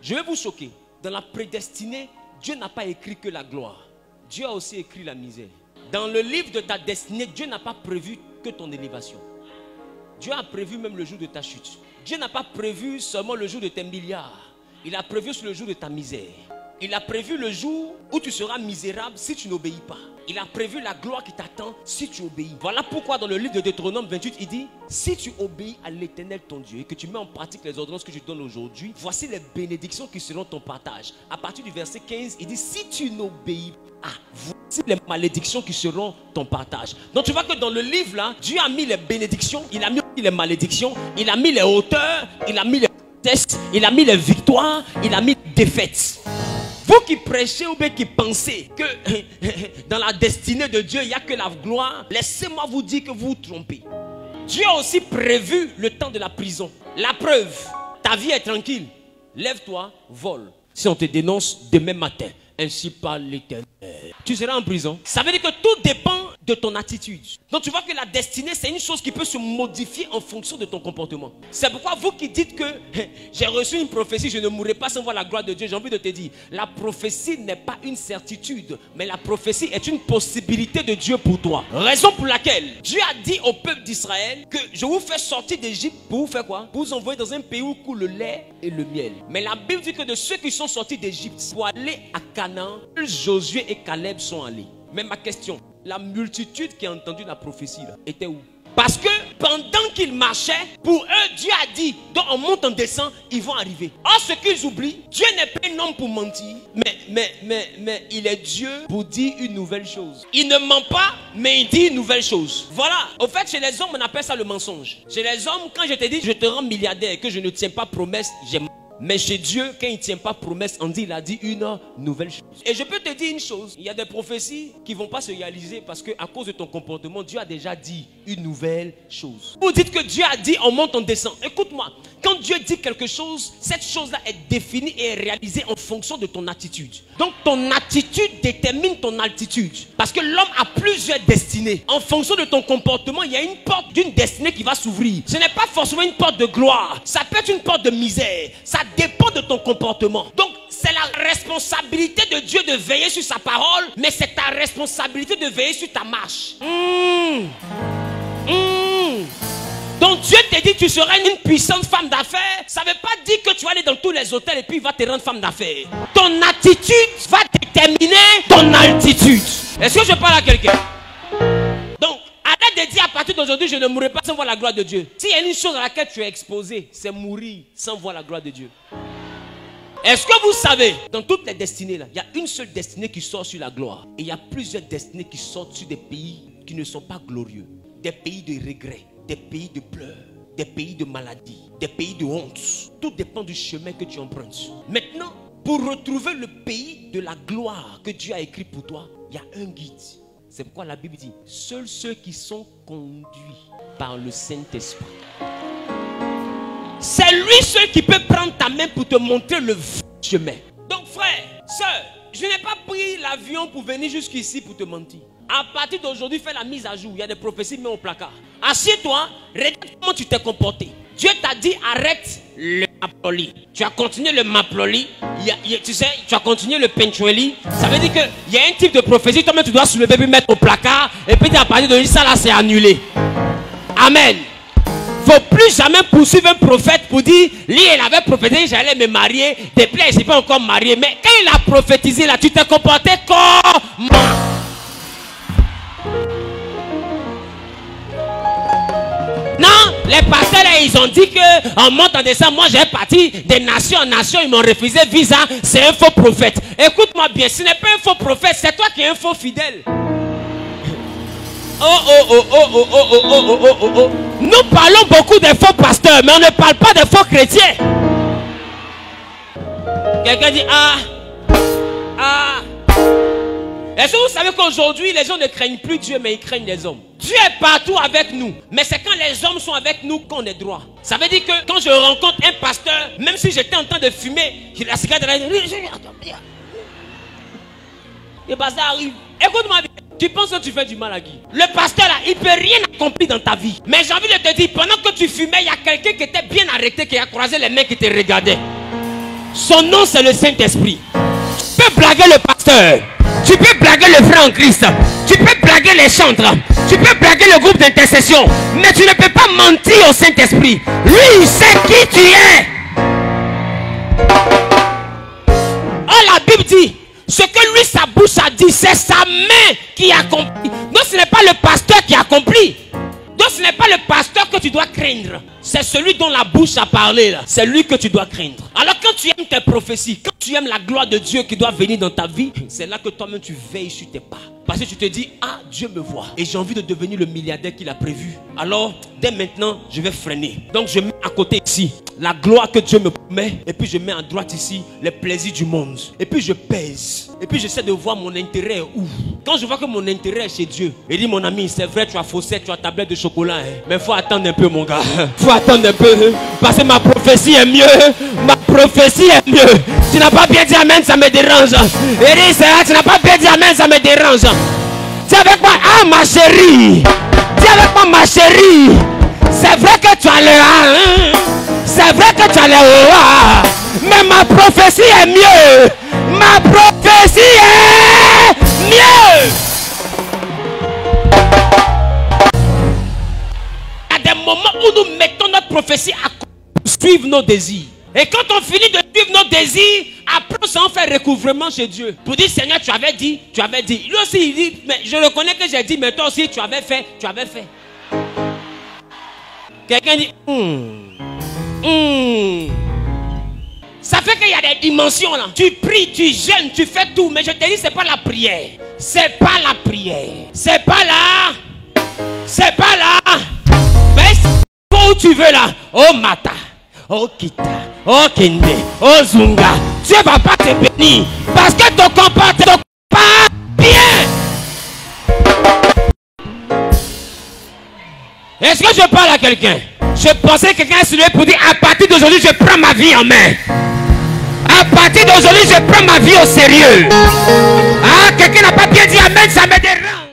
Je vais vous choquer. Dans la prédestinée, Dieu n'a pas écrit que la gloire. Dieu a aussi écrit la misère. Dans le livre de ta destinée, Dieu n'a pas prévu que ton élévation. Dieu a prévu même le jour de ta chute. Dieu n'a pas prévu seulement le jour de tes milliards. Il a prévu le jour de ta misère. Il a prévu le jour où tu seras misérable si tu n'obéis pas. Il a prévu la gloire qui t'attend si tu obéis. Voilà pourquoi dans le livre de Deutéronome 28, il dit: si tu obéis à l'Éternel ton Dieu et que tu mets en pratique les ordonnances que je te donne aujourd'hui, voici les bénédictions qui seront ton partage. À partir du verset 15, il dit: si tu n'obéis pas, voici les malédictions qui seront ton partage. Donc tu vois que dans le livre là, Dieu a mis les bénédictions, il a mis les malédictions, il a mis les hauteurs, il a mis les tests, il a mis les victoires, il a mis les défaites. Vous qui prêchez ou bien qui pensez que dans la destinée de Dieu, il n'y a que la gloire, laissez-moi vous dire que vous vous trompez. Dieu a aussi prévu le temps de la prison. La preuve, ta vie est tranquille. Lève-toi, vole. Si on te dénonce demain matin, ainsi parle l'Éternel, tu seras en prison. Ça veut dire que tout dépend de ton attitude. Donc tu vois que la destinée, c'est une chose qui peut se modifier en fonction de ton comportement. C'est pourquoi vous qui dites que j'ai reçu une prophétie, je ne mourrai pas sans voir la gloire de Dieu, j'ai envie de te dire, la prophétie n'est pas une certitude, mais la prophétie est une possibilité de Dieu pour toi. Raison pour laquelle Dieu a dit au peuple d'Israël que je vous fais sortir d'Égypte pour vous faire quoi? Pour vous envoyer dans un pays où coule le lait et le miel. Mais la Bible dit que de ceux qui sont sortis d'Égypte pour aller à Canaan, Josué et Caleb sont allés. Mais ma question, la multitude qui a entendu la prophétie là, était où? Parce que pendant qu'ils marchaient, pour eux, Dieu a dit, donc on monte, on descend, ils vont arriver. Or, ce qu'ils oublient, Dieu n'est pas un homme pour mentir, mais il est Dieu pour dire une nouvelle chose. Il ne ment pas, mais il dit une nouvelle chose. Voilà. Au fait, chez les hommes, on appelle ça le mensonge. Chez les hommes, quand je te dis, je te rends milliardaire et que je ne tiens pas promesse, j'ai menti. Mais chez Dieu, quand il ne tient pas promesse, on dit, il a dit une nouvelle chose. Et je peux te dire une chose, il y a des prophéties qui ne vont pas se réaliser parce qu'à cause de ton comportement, Dieu a déjà dit une nouvelle chose. Vous dites que Dieu a dit on monte, on descend. Écoute-moi, quand Dieu dit quelque chose, cette chose-là est définie et est réalisée en fonction de ton attitude. Donc ton attitude détermine ton altitude. Parce que l'homme a plusieurs destinées. En fonction de ton comportement, il y a une porte d'une destinée qui va s'ouvrir. Ce n'est pas forcément une porte de gloire. Ça peut être une porte de misère. Ça dépend de ton comportement. Donc c'est la responsabilité de Dieu de veiller sur sa parole, mais c'est ta responsabilité de veiller sur ta marche. Donc Dieu te dit tu seras une puissante femme d'affaires. Ça ne veut pas dire que tu vas aller dans tous les hôtels et puis il va te rendre femme d'affaires. Ton attitude va déterminer ton altitude. Est-ce que je parle à quelqu'un? Donc arrête de dire à partir d'aujourd'hui je ne mourrai pas sans voir la gloire de Dieu. S'il y a une chose à laquelle tu es exposé, c'est mourir sans voir la gloire de Dieu. Est-ce que vous savez, dans toutes les destinées là, il y a une seule destinée qui sort sur la gloire. Et il y a plusieurs destinées qui sortent sur des pays qui ne sont pas glorieux. Des pays de regrets, des pays de pleurs, des pays de maladie, des pays de honte. Tout dépend du chemin que tu empruntes. Maintenant, pour retrouver le pays de la gloire que Dieu a écrit pour toi, il y a un guide. C'est pourquoi la Bible dit, seuls ceux qui sont conduits par le Saint-Esprit. C'est lui seul qui peut prendre ta main pour te montrer le chemin. Donc frère, soeur, je n'ai pas pris l'avion pour venir jusqu'ici pour te mentir. À partir d'aujourd'hui, fais la mise à jour. Il y a des prophéties mises au placard. Assieds-toi, regarde comment tu t'es comporté. Dieu t'a dit arrête le maploli. Tu as continué le maploli. Tu sais, tu as continué le penchueli. Ça veut dire qu'il y a un type de prophétie. Toi-même, tu dois soulever puis mettre au placard. Et puis à partir de ça, là, c'est annulé. Amen. Il ne faut plus jamais poursuivre un prophète pour dire lui, il avait prophétisé, j'allais me marier. Depuis là, je ne suis pas encore marié. Mais quand il a prophétisé, là, tu t'es comporté comment? Non, les pasteurs là, ils ont dit qu'en montant en descendant, moi j'ai parti des nations en nations, ils m'ont refusé visa, c'est un faux prophète. Écoute-moi bien, ce n'est pas un faux prophète, c'est toi qui es un faux fidèle. Nous parlons beaucoup des faux pasteurs, mais on ne parle pas des faux chrétiens. Quelqu'un dit est-ce que vous savez qu'aujourd'hui les gens ne craignent plus Dieu mais ils craignent les hommes? Dieu est partout avec nous, mais c'est quand les hommes sont avec nous qu'on est droit. Ça veut dire que quand je rencontre un pasteur, même si j'étais en train de fumer, j'ai la cigarette de la... Et bah ça arrive. Écoute-moi bien. Tu penses que tu fais du mal à qui? Le pasteur là, il ne peut rien accomplir dans ta vie. Mais j'ai envie de te dire, pendant que tu fumais, il y a quelqu'un qui était bien arrêté, qui a croisé les mains qui te regardaient. Son nom, c'est le Saint-Esprit. Tu peux blaguer le pasteur. Tu peux blaguer le frère en Christ. Tu peux blaguer les chantres. Tu peux blaguer le groupe d'intercession. Mais tu ne peux pas mentir au Saint-Esprit. Lui, il sait qui tu es. Oh, la Bible dit, ce que lui, sa bouche a dit, c'est sa main qui accomplit. Donc ce n'est pas le pasteur qui accomplit. Donc ce n'est pas le pasteur que tu dois craindre. C'est celui dont la bouche a parlé là. C'est lui que tu dois craindre. Alors quand tu aimes tes prophéties, quand tu aimes la gloire de Dieu qui doit venir dans ta vie, c'est là que toi-même tu veilles sur tes pas. Parce que tu te dis, ah, Dieu me voit. Et j'ai envie de devenir le milliardaire qu'il a prévu. Alors, dès maintenant, je vais freiner. Donc je mets à côté ici la gloire que Dieu me promet. Et puis je mets à droite ici les plaisirs du monde. Et puis je pèse. Et puis j'essaie de voir mon intérêt où. Quand je vois que mon intérêt est chez Dieu, il dit, mon ami, c'est vrai, tu as faussé, tu as tablette de chocolat. Hein. Mais il faut attendre un peu, mon gars. Il faut attendre un peu. Parce que ma prophétie est mieux. Ma prophétie est mieux. Tu n'as pas bien dit amen, ça me dérange. Et dit, tu n'as pas bien dit amen, ça me dérange. Dis avec moi, ah ma chérie. Dis avec moi, ma chérie. C'est vrai que tu as le A. C'est vrai que tu as le A. Mais ma prophétie est mieux. Ma prophétie est mieux. Il y a des moments où nous mettons notre prophétie à suivre nos désirs. Et quand on finit de suivre nos désirs, après on s'en fait recouvrement chez Dieu. Pour dire, Seigneur, tu avais dit, tu avais dit. Lui aussi, il dit, mais je reconnais que j'ai dit, mais toi aussi, tu avais fait, tu avais fait. Quelqu'un dit, Ça fait qu'il y a des dimensions là. Tu pries, tu jeûnes, tu fais tout. Mais je te dis, c'est pas la prière. C'est pas la prière. C'est pas là. C'est pas là. Mais c'est où tu veux là. Oh Mata. Oh Kita. Oh Kende. Oh Zunga. Dieu va pas te bénir. Parce que ton comportement pas bien. Est-ce que je parle à quelqu'un? Je pensais que quelqu'un se levait pour dire, à partir d'aujourd'hui, je prends ma vie en main. À partir d'aujourd'hui, je prends ma vie au sérieux. Ah, quelqu'un n'a pas bien dit amen, ça me dérange.